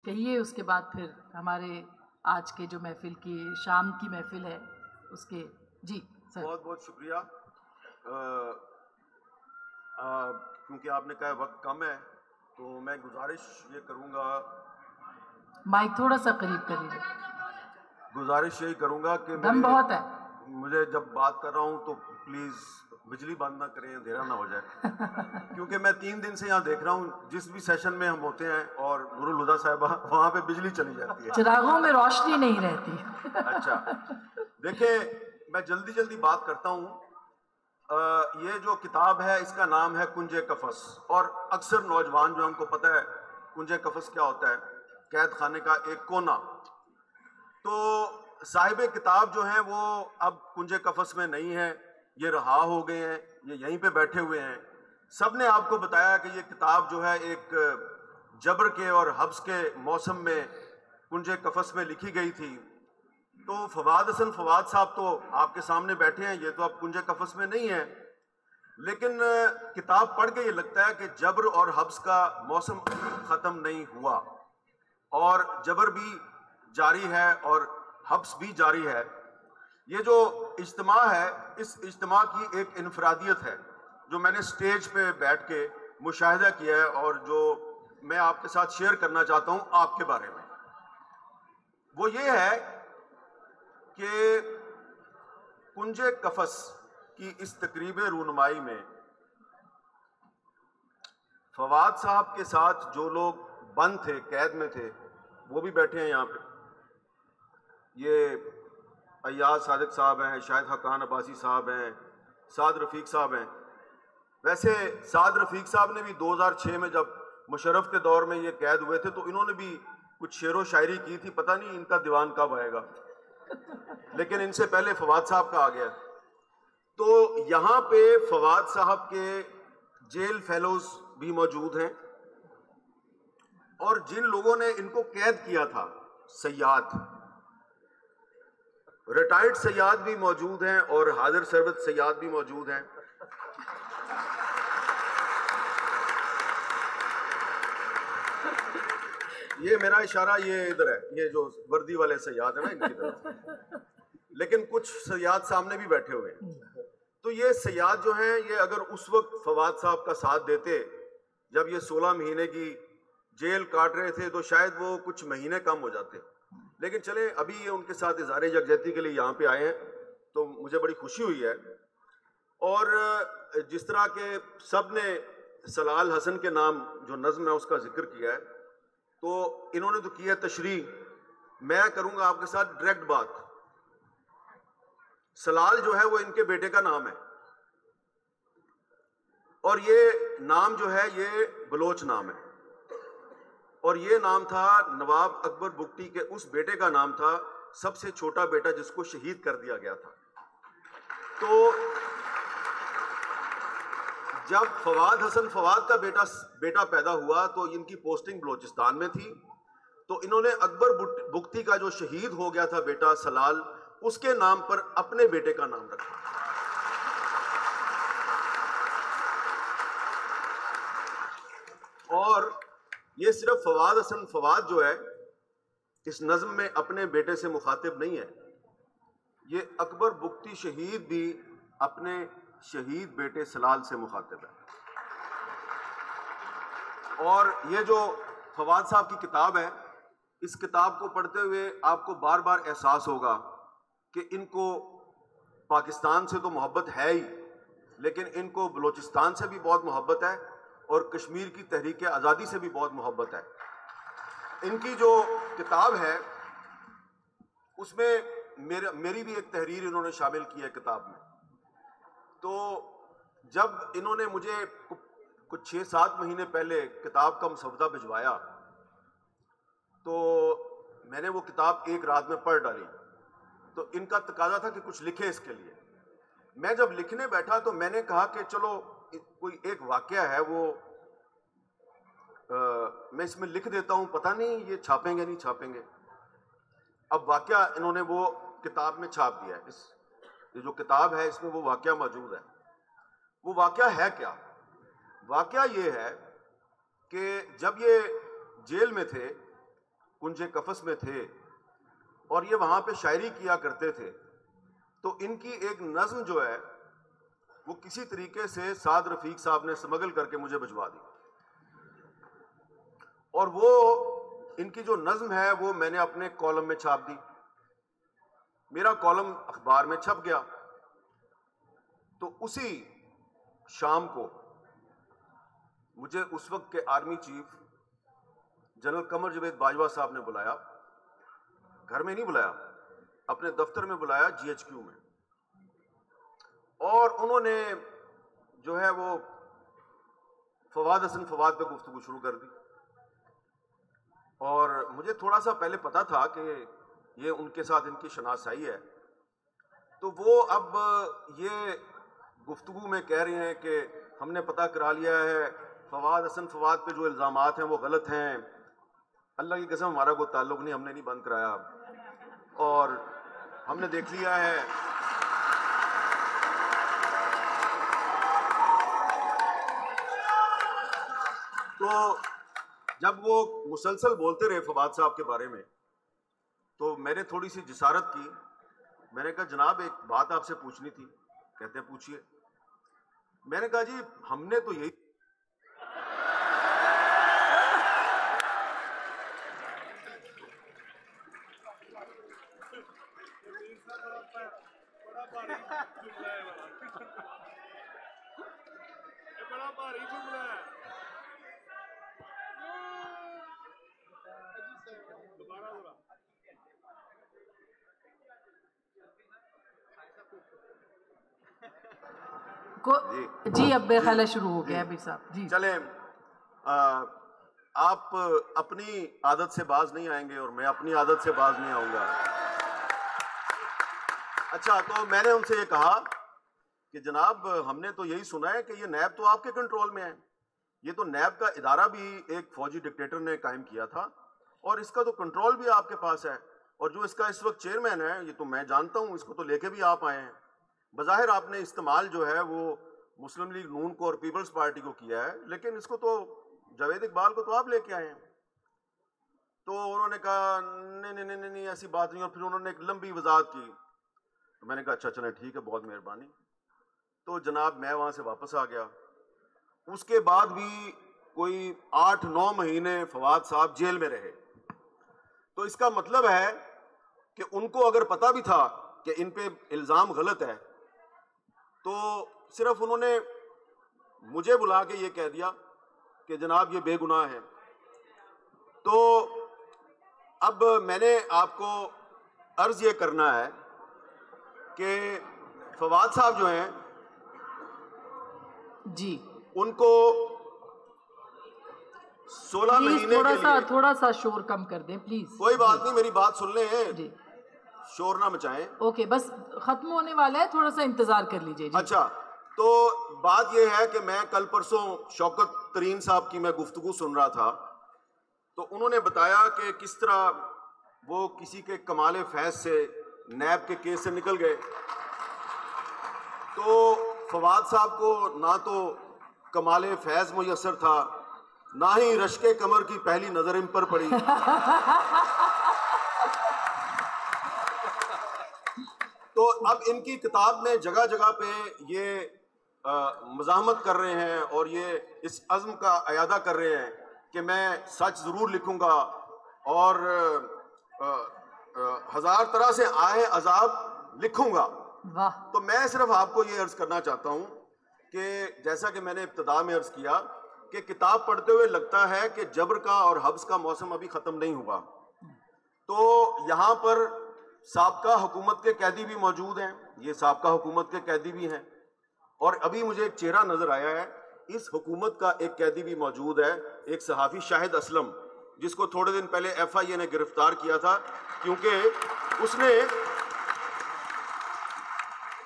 کہیے اس کے بعد پھر ہمارے آج کے جو محفل کی شام کی محفل ہے اس کے جی سر. بہت بہت شکریہ. کیونکہ آپ نے کہا وقت کم ہے تو میں گزارش یہ کروں گا, مائک تھوڑا سا قریب کر لیجیے. گزارش یہی کروں گا کہ دم بہت ہے. مجھے جب بات کر رہا ہوں تو پلیز بجلی بند نہ کریں, اندھیرا نہ ہو جائے. کیونکہ میں 3 دن سے یہاں دیکھ رہا ہوں جس بھی سیشن میں ہم ہوتے ہیں اور نور الہدیٰ صاحبہ وہاں پہ بجلی چلی جاتی ہے, چراغوں میں روشنی نہیں رہتی. اچھا دیکھیں میں جلدی جلدی بات کرتا ہوں. یہ جو کتاب ہے اس کا نام ہے کنج قفس, اور اکثر نوجوان جو ان کو پتہ ہے کنج قفس کیا ہوتا ہے, قید خانے کا ایک کونا. تو صاحب کتاب جو ہیں وہ اب کنج قفس میں نہیں ہیں, یہ رہا ہو گئے ہیں, یہ یہیں پہ بیٹھے ہوئے ہیں. سب نے آپ کو بتایا کہ یہ کتاب جو ہے ایک جبر کے اور حبس کے موسم میں کنج قفس میں لکھی گئی تھی. تو فواد حسن فواد صاحب تو آپ کے سامنے بیٹھے ہیں, یہ تو اب کنج قفس میں نہیں ہیں, لیکن کتاب پڑھ کے یہ لگتا ہے کہ جبر اور حبس کا موسم ختم نہیں ہوا, اور جبر بھی جاری ہے اور حبس بھی جاری ہے. یہ جو اجتماع ہے اس اجتماع کی ایک انفرادیت ہے جو میں نے سٹیج پہ بیٹھ کے مشاہدہ کیا ہے اور جو میں آپ کے ساتھ شیئر کرنا چاہتا ہوں آپ کے بارے میں. وہ یہ ہے کہ کنج قفس کی اس تقریب رونمائی میں فواد صاحب کے ساتھ جو لوگ بند تھے, قید میں تھے, وہ بھی بیٹھے ہیں یہاں پہ. یہ ایاز صادق صاحب ہیں, شاہد حقان عباسی صاحب ہیں, سعد رفیق صاحب ہیں. ویسے سعد رفیق صاحب نے بھی 2006 میں جب مشرف کے دور میں یہ قید ہوئے تھے تو انہوں نے بھی کچھ شعر و شاعری کی تھی, پتہ نہیں ان کا دیوان کب آئے گا, لیکن ان سے پہلے فواد صاحب کا آ گیا. تو یہاں پہ فواد صاحب کے جیل فیلوز بھی موجود ہیں, اور جن لوگوں نے ان کو قید کیا تھا, سیاد, ریٹائرڈ سیاد بھی موجود ہیں اور حاضر سربت سیاد بھی موجود ہیں. یہ میرا اشارہ یہ ادھر ہے, یہ جو وردی والے سیاد ہیں نا ان کی طرف, لیکن کچھ سیاد سامنے بھی بیٹھے ہوئے ہیں. تو یہ سیاد جو ہیں یہ اگر اس وقت فواد صاحب کا ساتھ دیتے جب یہ 16 مہینے کی جیل کاٹ رہے تھے تو شاید وہ کچھ مہینے کم ہو جاتے. لیکن چلیں ابھی یہ ان کے ساتھ اظہار یکجہتی کے لیے یہاں پہ آئے ہیں تو مجھے بڑی خوشی ہوئی ہے. اور جس طرح کہ سب نے سلال حسن کے نام جو نظم ہے اس کا ذکر کیا ہے, تو انہوں نے تو کیا تشریح, میں کروں گا آپ کے ساتھ ڈائریکٹ بات. سلال جو ہے وہ ان کے بیٹے کا نام ہے, اور یہ نام جو ہے یہ بلوچ نام ہے, اور یہ نام تھا نواب اکبر بگٹی کے اس بیٹے کا نام تھا, سب سے چھوٹا بیٹا جس کو شہید کر دیا گیا تھا. تو جب فواد حسن فواد کا بیٹا پیدا ہوا تو ان کی پوسٹنگ بلوچستان میں تھی, تو انہوں نے اکبر بگٹی کا جو شہید ہو گیا تھا بیٹا سلال, اس کے نام پر اپنے بیٹے کا نام رکھا. اور یہ صرف فواد حسن فواد جو ہے اس نظم میں اپنے بیٹے سے مخاطب نہیں ہے, یہ اکبر بگٹی شہید بھی اپنے شہید بیٹے سلال سے مخاطب ہے. اور یہ جو فواد صاحب کی کتاب ہے, اس کتاب کو پڑھتے ہوئے آپ کو بار بار احساس ہوگا کہ ان کو پاکستان سے تو محبت ہے ہی, لیکن ان کو بلوچستان سے بھی بہت محبت ہے اور کشمیر کی تحریک آزادی سے بھی بہت محبت ہے. ان کی جو کتاب ہے اس میں میری بھی ایک تحریر انہوں نے شامل کی ہے کتاب میں. تو جب انہوں نے مجھے کچھ 6-7 مہینے پہلے کتاب کا مسودہ بھجوایا تو میں نے وہ کتاب ایک رات میں پڑھ ڈالی. تو ان کا تقاضا تھا کہ کچھ لکھے اس کے لیے. میں جب لکھنے بیٹھا تو میں نے کہا کہ چلو کوئی ایک واقعہ ہے وہ میں اس میں لکھ دیتا ہوں, پتہ نہیں یہ چھاپیں گے نہیں چھاپیں گے. اب واقعہ انہوں نے وہ کتاب میں چھاپ دیا ہے, یہ جو کتاب ہے اس میں وہ واقعہ موجود ہے. وہ واقعہ ہے کیا؟ واقعہ یہ ہے کہ جب یہ جیل میں تھے کنج قفس میں تھے اور یہ وہاں پہ شاعری کیا کرتے تھے، تو ان کی ایک نظم جو ہے وہ کسی طریقے سے سعد رفیق صاحب نے سمگل کر کے مجھے بھجوا دی، اور وہ ان کی جو نظم ہے وہ میں نے اپنے کالم میں چھاپ دی. میرا کالم اخبار میں چھپ گیا. تو اسی شام کو مجھے اس وقت کے army chief general Qamar Javed Bajwa صاحب نے بلایا، گھر میں نہیں بلایا، اپنے دفتر میں بلایا GHQ میں، اور انہوں نے جو ہے وہ فواد حسن فواد پہ گفتگو شروع کر دی. اور مجھے تھوڑا سا پہلے پتا تھا کہ یہ ان کے ساتھ ان کی شناسائی ہے، تو وہ اب یہ گفتگو میں کہہ رہے ہیں کہ ہم نے پتہ کرا لیا ہے فواد حسن فواد پہ جو الزامات ہیں وہ غلط ہیں. اللہ کی قسم ہمارا کوئی تعلق نہیں، ہم نے نہیں بند کرایا، اور ہم نے دیکھ لیا ہے. تو جب وہ مسلسل بولتے رہے فواد صاحب کے بارے میں تو میں نے تھوڑی سی جسارت کی. میں نے کہا جناب ایک بات آپ سے پوچھنی تھی. کہتے ہیں پوچھیے. میں نے کہا جی ہم نے تو یہی جی اب میرا خیال ہے شروع ہو گیا امیر صاحب. جی چلیں، آپ اپنی عادت سے باز نہیں آئیں گے اور میں اپنی عادت سے باز نہیں آؤں گا. اچھا، تو میں نے ان سے یہ کہا کہ جناب ہم نے تو یہی سنا ہے کہ یہ نیب تو آپ کے کنٹرول میں ہے. یہ تو نیب کا ادارہ بھی ایک فوجی ڈکٹیٹر نے قائم کیا تھا اور اس کا تو کنٹرول بھی آپ کے پاس ہے، اور جو اس کا اس وقت چیئرمین ہے یہ تو میں جانتا ہوں، اس کو تو لے کے بھی آپ آئے ہیں. بظاہر آپ نے استعمال جو ہے وہ مسلم لیگ نون کو اور پیپلز پارٹی کو کیا ہے، لیکن اس کو تو جاوید اقبال کو تو آپ لے کے آئے ہیں. تو انہوں نے کہا نہیں نہیں نہیں نہیں ایسی بات نہیں، اور پھر انہوں نے ایک لمبی وضاحت کی. تو میں نے کہا اچھا چلیں ٹھیک ہے، بہت مہربانی. تو جناب میں وہاں سے واپس آ گیا. اس کے بعد بھی کوئی 8-9 مہینے فواد صاحب جیل میں رہے. تو اس کا مطلب ہے کہ ان کو اگر پتہ بھی تھا کہ ان پہ الزام غلط ہے تو صرف انہوں نے مجھے بلا کے یہ کہہ دیا کہ جناب یہ بے گناہ ہے. تو اب میں نے آپ کو عرض یہ کرنا ہے کہ فواد صاحب جو ہیں جی ان کو 16 مہینے کے لیے تھوڑا سا شور کم کر دیں پلیز. کوئی بات نہیں، میری بات سن لیں، جی شور نہ مچائیں. اوکے، بس ختم ہونے والا ہے، تھوڑا سا انتظار کر لیجئے. جی اچھا، تو بات یہ ہے کہ میں کل پرسوں شوکت ترین صاحب کی میں گفتگو سن رہا تھا، تو انہوں نے بتایا کہ کس طرح وہ کسی کے کمال فیض سے نیب کے کیس سے نکل گئے. تو فواد صاحب کو نہ تو کمال فیض میسر تھا، نہ ہی رشک کمر کی پہلی نظر ان پر پڑی. تو اب ان کی کتاب میں جگہ جگہ پہ یہ مزاحمت کر رہے ہیں اور یہ اس عزم کا اعادہ کر رہے ہیں کہ میں سچ ضرور لکھوں گا اور 1000 طرح سے آئے عذاب لکھوں گا. واہ. تو میں صرف آپ کو یہ عرض کرنا چاہتا ہوں کہ جیسا کہ میں نے ابتدا میں عرض کیا کہ کتاب پڑھتے ہوئے لگتا ہے کہ جبر کا اور حبس کا موسم ابھی ختم نہیں ہوا. تو یہاں پر سابقہ حکومت کے قیدی بھی موجود ہیں، یہ سابقہ حکومت کے قیدی بھی ہیں، اور ابھی مجھے ایک چہرہ نظر آیا ہے، اس حکومت کا ایک قیدی بھی موجود ہے، ایک صحافی شاہد اسلم، جس کو تھوڑے دن پہلے FIA نے گرفتار کیا تھا کیونکہ اس نے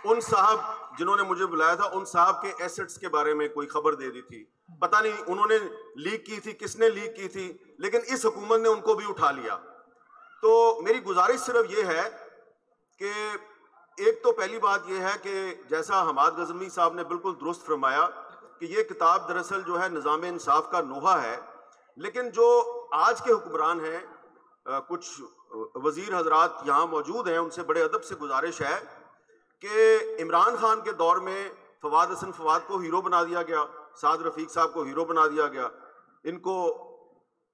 ان صاحب جنہوں نے مجھے بلایا تھا ان صاحب کے ایسٹس کے بارے میں کوئی خبر دے دی تھی. پتہ نہیں انہوں نے لیک کی تھی، کس نے لیک کی تھی، لیکن اس حکومت نے ان کو بھی اٹھا لیا. تو میری گزارش صرف یہ ہے کہ ایک تو پہلی بات یہ ہے کہ جیسا حماد غزنوی صاحب نے بالکل درست فرمایا کہ یہ کتاب دراصل جو ہے نظام انصاف کا نوحہ ہے، لیکن جو آج کے حکمران ہیں کچھ وزیر حضرات یہاں موجود ہیں، ان سے بڑے ادب سے گزارش ہے کہ عمران خان کے دور میں فواد حسن فواد کو ہیرو بنا دیا گیا، سعد رفیق صاحب کو ہیرو بنا دیا گیا، ان کو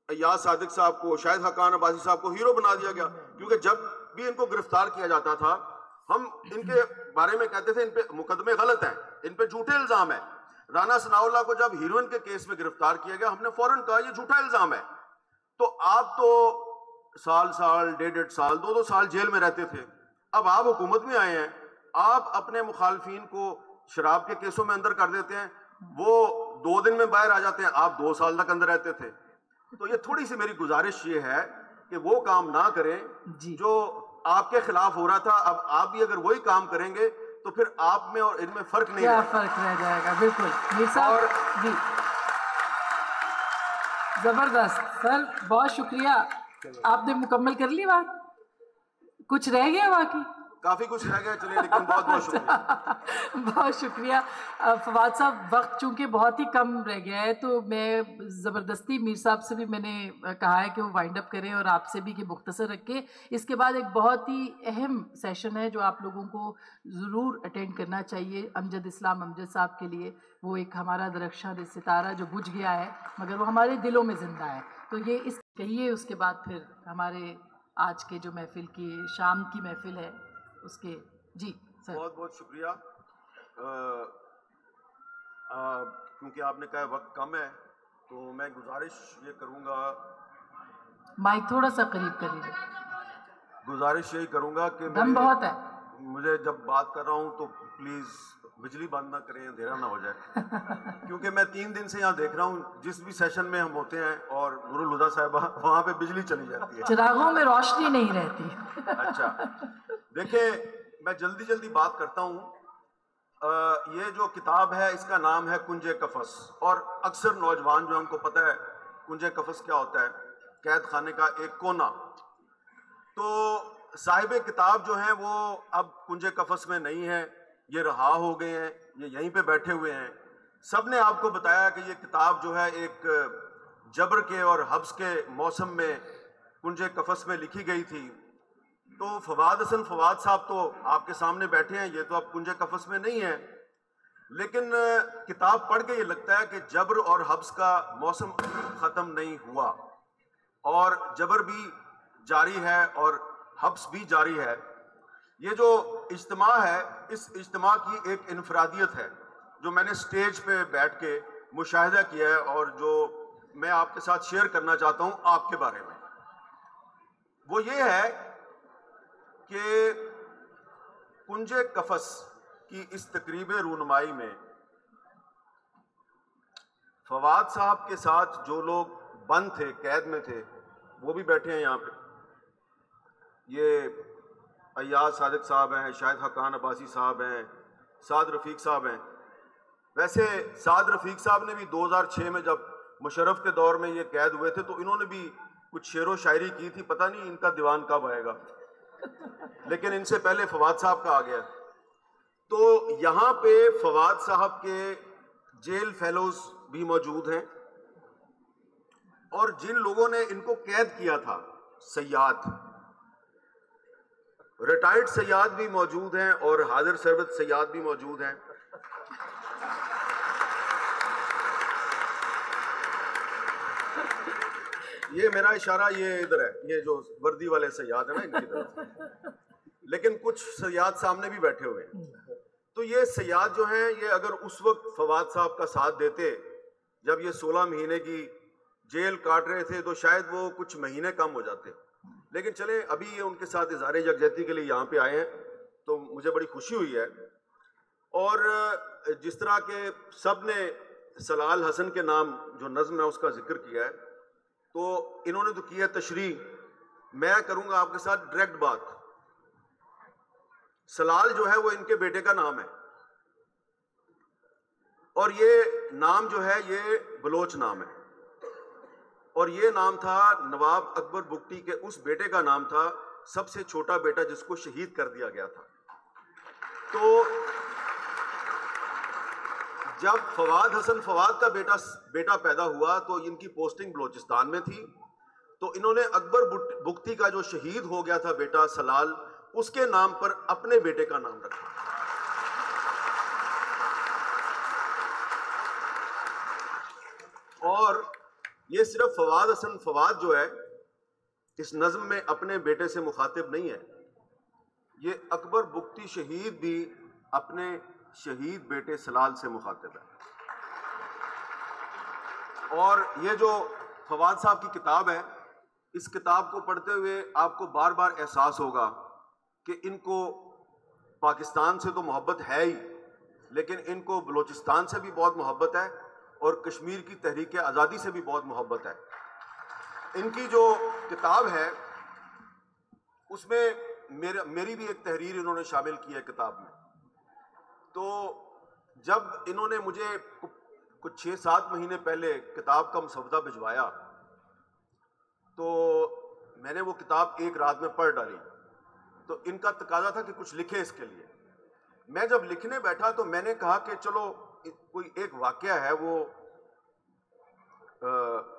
ایاز صادق صاحب کو، شاہد حقان عباسی صاحب کو ہیرو بنا دیا گیا، کیونکہ جب بھی ان کو گرفتار کیا جاتا تھا ہم ان کے بارے میں کہتے تھے ان پہ مقدمے غلط ہیں، ان پہ جھوٹے الزام ہیں۔ رانا ثناء اللہ کو جب ہیروئن کے کیس میں گرفتار کیا گیا ہم نے فوراً کہا یہ جھوٹا الزام ہے۔ تو آپ تو سال 1.5 سال جیل میں رہتے تھے، اب آپ حکومت میں آئے ہیں، آپ اپنے مخالفین کو شراب کے کیسوں میں اندر کر دیتے ہیں، وہ 2 دن میں باہر آ جاتے ہیں، آپ 2 سال تک اندر رہتے تھے۔ تو یہ تھوڑی سی میری گزارش یہ ہے کہ وہ کام نہ کریں جو آپ کے خلاف ہو رہا تھا، اب آپ بھی اگر وہی کام کریں گے تو پھر آپ میں اور ان میں فرق نہیں کیا فرق رہ جائے گا۔ بالکل میر صاحب جی زبردست سر، بہت شکریہ۔ آپ نے مکمل کر لی بات؟ کچھ رہ گیا واقعی؟ کافی کچھ رہ گیا، چلے لیکن بہت بہت شکریہ۔ بہت شکریہ فواد صاحب، وقت چونکہ بہت ہی کم رہ گیا ہے تو میں زبردستی میر صاحب سے بھی میں نے کہا ہے کہ وہ وائنڈ اپ کریں اور آپ سے بھی کہ مختصر رکھیں۔ اس کے بعد ایک بہت ہی اہم سیشن ہے جو آپ لوگوں کو ضرور اٹینڈ کرنا چاہیے امجد اسلام امجد صاحب کے لیے، وہ ایک ہمارا درخشاں ستارہ جو بجھ گیا ہے مگر وہ ہمارے دلوں میں زندہ ہے، تو یہ اس کہیے اس کے بعد پھر ہمارے آج کے جو محفل کی شام کی محفل ہے اس کے جی سر۔ بہت بہت شکریہ۔ کیونکہ آپ نے کہا وقت کم ہے تو میں گزارش یہ کروں گا، مائک تھوڑا سا قریب کر لیجیے، گزارش یہی کروں گا کہ دم بہت ہے۔ مجھے جب بات کر رہا ہوں تو پلیز بجلی بند نہ کریں، اندھیرا نہ ہو جائے، کیونکہ میں 3 دن سے یہاں دیکھ رہا ہوں جس بھی سیشن میں ہم ہوتے ہیں اور نور الہدیٰ صاحبہ وہاں پہ بجلی چلی جاتی ہے، چراغوں میں روشنی نہیں رہتی۔ اچھا دیکھیں میں جلدی بات کرتا ہوں۔ یہ جو کتاب ہے اس کا نام ہے کنج قفس، اور اکثر نوجوان جو ہم کو پتہ ہے کنج قفس کیا ہوتا ہے، قید خانے کا ایک کونا۔ تو صاحب کتاب جو ہیں وہ اب کنج قفس میں نہیں ہیں، یہ رہا ہو گئے ہیں، یہ یہیں پہ بیٹھے ہوئے ہیں۔ سب نے آپ کو بتایا کہ یہ کتاب جو ہے ایک جبر کے اور حبس کے موسم میں کنج قفس میں لکھی گئی تھی۔ تو فواد حسن فواد صاحب تو آپ کے سامنے بیٹھے ہیں، یہ تو اب کنج قفس میں نہیں ہے، لیکن کتاب پڑھ کے یہ لگتا ہے کہ جبر اور حبس کا موسم ختم نہیں ہوا، اور جبر بھی جاری ہے اور حبس بھی جاری ہے۔ یہ جو اجتماع ہے اس اجتماع کی ایک انفرادیت ہے جو میں نے سٹیج پہ بیٹھ کے مشاہدہ کیا ہے اور جو میں آپ کے ساتھ شیئر کرنا چاہتا ہوں آپ کے بارے میں۔ وہ یہ ہے کہ کنج قفس کی اس تقریب رونمائی میں فواد صاحب کے ساتھ جو لوگ بند تھے، قید میں تھے، وہ بھی بیٹھے ہیں یہاں پہ۔ یہ ایاز صادق صاحب ہیں، شاہد حقان عباسی صاحب ہیں، سعد رفیق صاحب ہیں۔ ویسے سعد رفیق صاحب نے بھی 2006 میں جب مشرف کے دور میں یہ قید ہوئے تھے تو انہوں نے بھی کچھ شعر و شاعری کی تھی، پتہ نہیں ان کا دیوان کب آئے گا، لیکن ان سے پہلے فواد صاحب کا آ گیا۔ تو یہاں پہ فواد صاحب کے جیل فیلوز بھی موجود ہیں، اور جن لوگوں نے ان کو قید کیا تھا، سیاد، ریٹائرڈ سیاد بھی موجود ہیں اور حاضر سربت سیاد بھی موجود ہیں۔ یہ میرا اشارہ یہ ادھر ہے، یہ جو وردی والے سیاد ہیں نا ان کی طرف، لیکن کچھ سیاد سامنے بھی بیٹھے ہوئے ہیں۔ تو یہ سیاد جو ہیں یہ اگر اس وقت فواد صاحب کا ساتھ دیتے جب یہ 16 مہینے کی جیل کاٹ رہے تھے تو شاید وہ کچھ مہینے کم ہو جاتے، لیکن چلیں ابھی یہ ان کے ساتھ اظہار یکجہتی کے لیے یہاں پہ آئے ہیں تو مجھے بڑی خوشی ہوئی ہے۔ اور جس طرح کہ سب نے سلال حسن کے نام جو نظم ہے اس کا ذکر کیا ہے، تو انہوں نے تو کیا تشریح، میں کروں گا آپ کے ساتھ ڈائریکٹ بات۔ سلال جو ہے وہ ان کے بیٹے کا نام ہے، اور یہ نام جو ہے یہ بلوچ نام ہے، اور یہ نام تھا نواب اکبر بگٹی کے اس بیٹے کا نام تھا، سب سے چھوٹا بیٹا جس کو شہید کر دیا گیا تھا۔ تو جب فواد حسن فواد کا بیٹا پیدا ہوا تو ان کی پوسٹنگ بلوچستان میں تھی، تو انہوں نے اکبر بگٹی کا جو شہید ہو گیا تھا بیٹا سلال، اس کے نام پر اپنے بیٹے کا نام رکھا. اور یہ صرف فواد حسن فواد جو ہے اس نظم میں اپنے بیٹے سے مخاطب نہیں ہے، یہ اکبر بگٹی شہید بھی اپنے شہید بیٹے سلال سے مخاطب ہے. اور یہ جو فواد صاحب کی کتاب ہے، اس کتاب کو پڑھتے ہوئے آپ کو بار بار احساس ہوگا کہ ان کو پاکستان سے تو محبت ہے ہی، لیکن ان کو بلوچستان سے بھی بہت محبت ہے اور کشمیر کی تحریک آزادی سے بھی بہت محبت ہے. ان کی جو کتاب ہے اس میں میری بھی ایک تحریر انہوں نے شامل کی ہے کتاب میں. تو جب انہوں نے مجھے کچھ 6-7 مہینے پہلے کتاب کا مسودہ بھجوایا تو میں نے وہ کتاب ایک رات میں پڑھ ڈالی. تو ان کا تقاضا تھا کہ کچھ لکھیں اس کے لیے. میں جب لکھنے بیٹھا تو میں نے کہا کہ چلو کوئی ایک واقعہ ہے وہ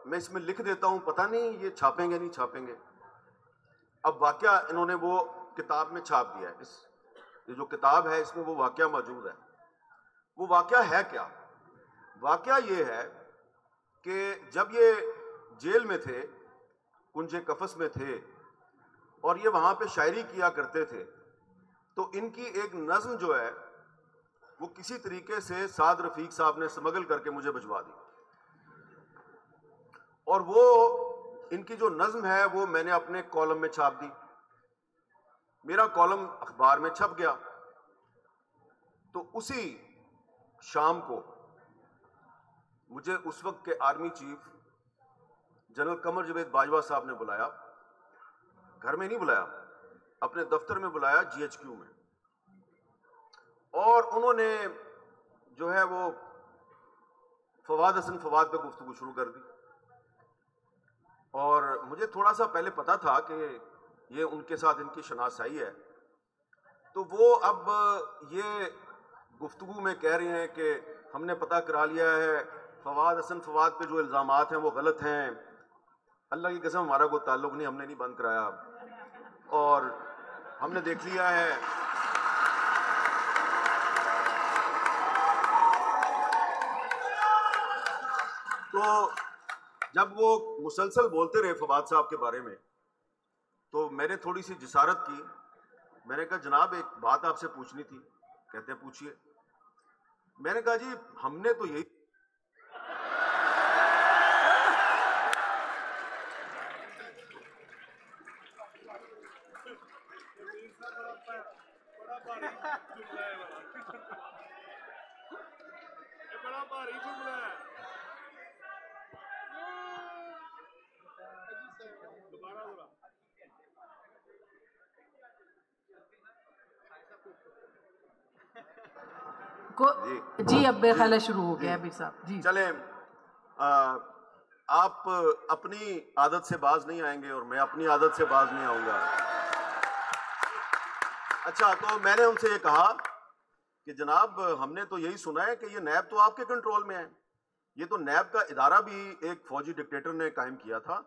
میں اس میں لکھ دیتا ہوں، پتہ نہیں یہ چھاپیں گے نہیں چھاپیں گے. اب واقعہ انہوں نے وہ کتاب میں چھاپ دیا ہے. یہ جو کتاب ہے اس میں وہ واقعہ موجود ہے. وہ واقعہ ہے کیا؟ واقعہ یہ ہے کہ جب یہ جیل میں تھے، کنج قفس میں تھے اور یہ وہاں پہ شاعری کیا کرتے تھے، تو ان کی ایک نظم جو ہے وہ کسی طریقے سے سعد رفیق صاحب نے سمگل کر کے مجھے بھجوا دی. اور وہ ان کی جو نظم ہے وہ میں نے اپنے کالم میں چھاپ دی. میرا کالم اخبار میں چھپ گیا. تو اسی شام کو مجھے اس وقت کے army chief general Qamar Javed Bajwa صاحب نے بلایا. گھر میں نہیں بلایا، اپنے دفتر میں بلایا، GHQ میں. اور انہوں نے جو ہے وہ فواد حسن فواد پہ گفتگو شروع کر دی. اور مجھے تھوڑا سا پہلے پتا تھا کہ یہ ان کے ساتھ ان کی شناسائی ہے. تو وہ اب یہ گفتگو میں کہہ رہے ہیں کہ ہم نے پتہ کرا لیا ہے فواد حسن فواد پہ جو الزامات ہیں وہ غلط ہیں. اللہ کی قسم ہمارا کوئی تعلق نہیں، ہم نے نہیں بند کرایا اور ہم نے دیکھ لیا ہے. تو جب وہ مسلسل بولتے رہے فواد صاحب کے بارے میں تو میں نے تھوڑی سی جسارت کی. میں نے کہا جناب ایک بات آپ سے پوچھنی تھی. کہتے ہیں پوچھیے. میں نے کہا جی ہم نے تو یہی جی اب میرا خیال ہے شروع ہو گیا ہے میر صاحب. جی چلیں آپ اپنی عادت سے باز نہیں آئیں گے اور میں اپنی عادت سے باز نہیں آؤں گا. اچھا تو میں نے ان سے یہ کہا کہ جناب ہم نے تو یہی سنا ہے کہ یہ نیب تو آپ کے کنٹرول میں ہے. یہ تو نیب کا ادارہ بھی ایک فوجی ڈکٹیٹر نے قائم کیا تھا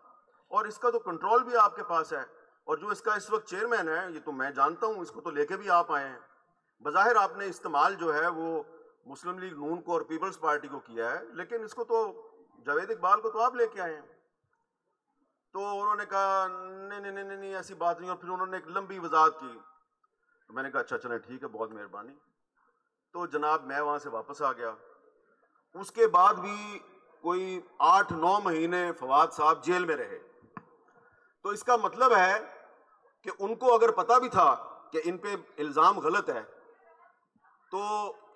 اور اس کا تو کنٹرول بھی آپ کے پاس ہے. اور جو اس کا اس وقت چیئرمین ہے یہ تو میں جانتا ہوں، اس کو تو لے کے بھی آپ آئے ہیں. بظاہر آپ نے استعمال جو ہے وہ مسلم لیگ نون کو اور پیپلز پارٹی کو کیا ہے، لیکن اس کو تو جاوید اقبال کو تو آپ لے کے آئے ہیں. تو انہوں نے کہا نہیں ایسی بات نہیں. اور پھر انہوں نے ایک لمبی وضاحت کی. تو میں نے کہا اچھا چلیں ٹھیک ہے، بہت مہربانی. تو جناب میں وہاں سے واپس آ گیا. اس کے بعد بھی کوئی 8-9 مہینے فواد صاحب جیل میں رہے. تو اس کا مطلب ہے کہ ان کو اگر پتہ بھی تھا کہ ان پہ الزام غلط ہے تو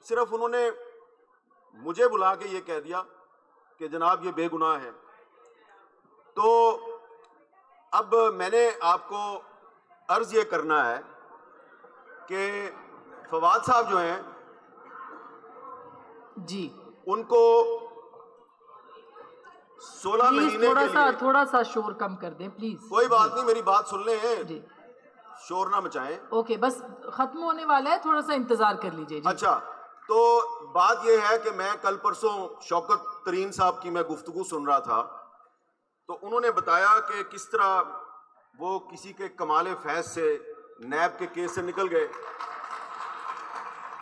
صرف انہوں نے مجھے بلا کے یہ کہہ دیا کہ جناب یہ بے گناہ ہے. تو اب میں نے آپ کو عرض یہ کرنا ہے کہ فواد صاحب جو ہیں جی ان کو 16 مہینے کے لیے تھوڑا سا شور کم کر دیں پلیز. کوئی بات نہیں، میری بات سن لیں. جی شور نہ مچائیں. اوکے بس ختم ہونے والا ہے، تھوڑا سا انتظار کر لیجئے. اچھا تو بات یہ ہے کہ میں کل پرسوں شوکت ترین صاحب کی میں گفتگو سن رہا تھا تو انہوں نے بتایا کہ کس طرح وہ کسی کے کمال فیض سے نیب کے کیس سے نکل گئے.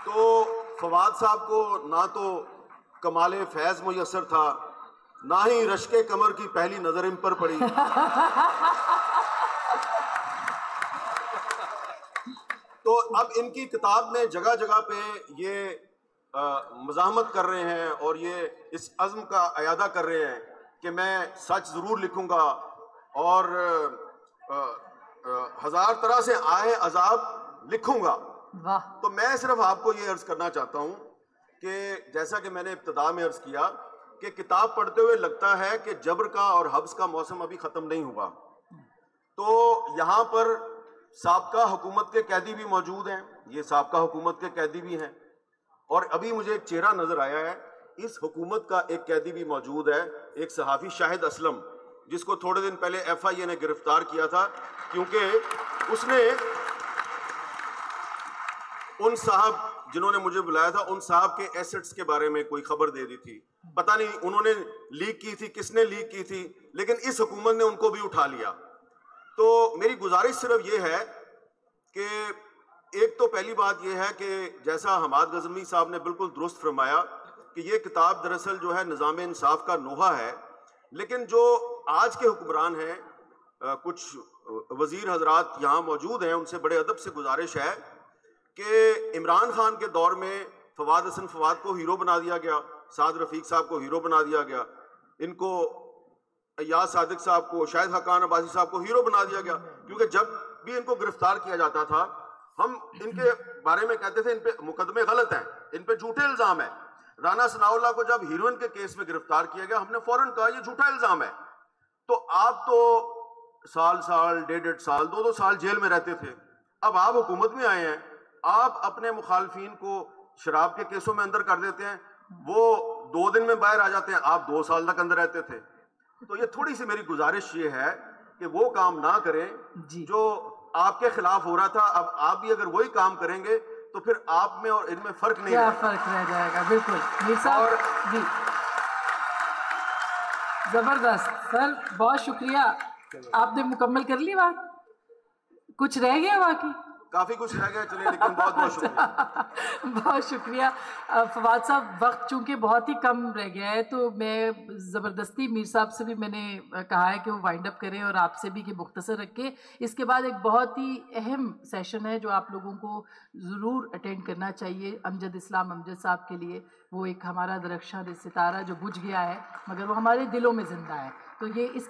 تو فواد صاحب کو نہ تو کمال فیض میسر تھا، نہ ہی رشک کمر کی پہلی نظر ان پر پڑی. تو اب ان کی کتاب میں جگہ جگہ پہ یہ مزاحمت کر رہے ہیں اور یہ اس عزم کا اعادہ کر رہے ہیں کہ میں سچ ضرور لکھوں گا اور ہزار طرح سے آئے عذاب لکھوں گا. تو میں صرف آپ کو یہ عرض کرنا چاہتا ہوں کہ جیسا کہ میں نے ابتدا میں عرض کیا کہ کتاب پڑھتے ہوئے لگتا ہے کہ جبر کا اور حبس کا موسم ابھی ختم نہیں ہوا. تو یہاں پر سابقہ حکومت کے قیدی بھی موجود ہیں، یہ سابقہ حکومت کے قیدی بھی ہیں، اور ابھی مجھے ایک چہرہ نظر آیا ہے، اس حکومت کا ایک قیدی بھی موجود ہے، ایک صحافی شاہد اسلم، جس کو تھوڑے دن پہلے ایف آئی اے نے گرفتار کیا تھا کیونکہ اس نے ان صاحب جنہوں نے مجھے بلایا تھا ان صاحب کے ایسٹس کے بارے میں کوئی خبر دے دی تھی. پتہ نہیں انہوں نے لیک کی تھی، کس نے لیک کی تھی، لیکن اس حکومت نے ان کو بھی اٹھا لیا. تو میری گزارش صرف یہ ہے کہ ایک تو پہلی بات یہ ہے کہ جیسا حماد غزنوی صاحب نے بالکل درست فرمایا کہ یہ کتاب دراصل جو ہے نظام انصاف کا نوحہ ہے، لیکن جو آج کے حکمران ہیں، کچھ وزیر حضرات یہاں موجود ہیں، ان سے بڑے ادب سے گزارش ہے کہ عمران خان کے دور میں فواد حسن فواد کو ہیرو بنا دیا گیا، سعد رفیق صاحب کو ہیرو بنا دیا گیا، ان کو ایاز صادق صاحب کو، شاہد حقان عباسی صاحب کو ہیرو بنا دیا گیا، کیونکہ جب بھی ان کو گرفتار کیا جاتا تھا ہم ان کے بارے میں کہتے تھے ان پہ مقدمے غلط ہیں، ان پہ جھوٹے الزام ہیں. رانا ثناء اللہ کو جب ہیروئن کے کیس میں گرفتار کیا گیا ہم نے فوراً کہا یہ جھوٹا الزام ہے. تو آپ تو سال 1.5 سال 2 سال جیل میں رہتے تھے، اب آپ حکومت میں آئے ہیں، آپ اپنے مخالفین کو شراب کے کیسوں میں اندر کر دیتے ہیں، وہ 2 دن میں باہر آ جاتے ہیں، آپ 2 سال تک اندر رہتے تھے. تو یہ تھوڑی سی میری گزارش یہ ہے کہ وہ کام نہ کریں جو آپ کے خلاف ہو رہا تھا. اب آپ بھی اگر وہی کام کریں گے تو پھر آپ میں اور ان میں فرق نہیں کیا فرق رہ جائے گا. بالکل میر صاحب جی زبردست سر، بہت شکریہ. آپ نے مکمل کر لی بات؟ کچھ رہ گیا باقی؟ کافی کچھ رہ گیا، چلے لیکن بہت بہت شکریہ. بہت شکریہ فواد صاحب. وقت چونکہ بہت ہی کم رہ گیا ہے تو میں زبردستی میر صاحب سے بھی میں نے کہا ہے کہ وہ وائنڈ اپ کریں اور آپ سے بھی کہ مختصر رکھیں. اس کے بعد ایک بہت ہی اہم سیشن ہے جو آپ لوگوں کو ضرور اٹینڈ کرنا چاہیے امجد اسلام امجد صاحب کے لیے. وہ ایک ہمارا درخشاں ستارہ جو بجھ گیا ہے مگر وہ ہمارے دلوں میں زندہ ہے. تو یہ اس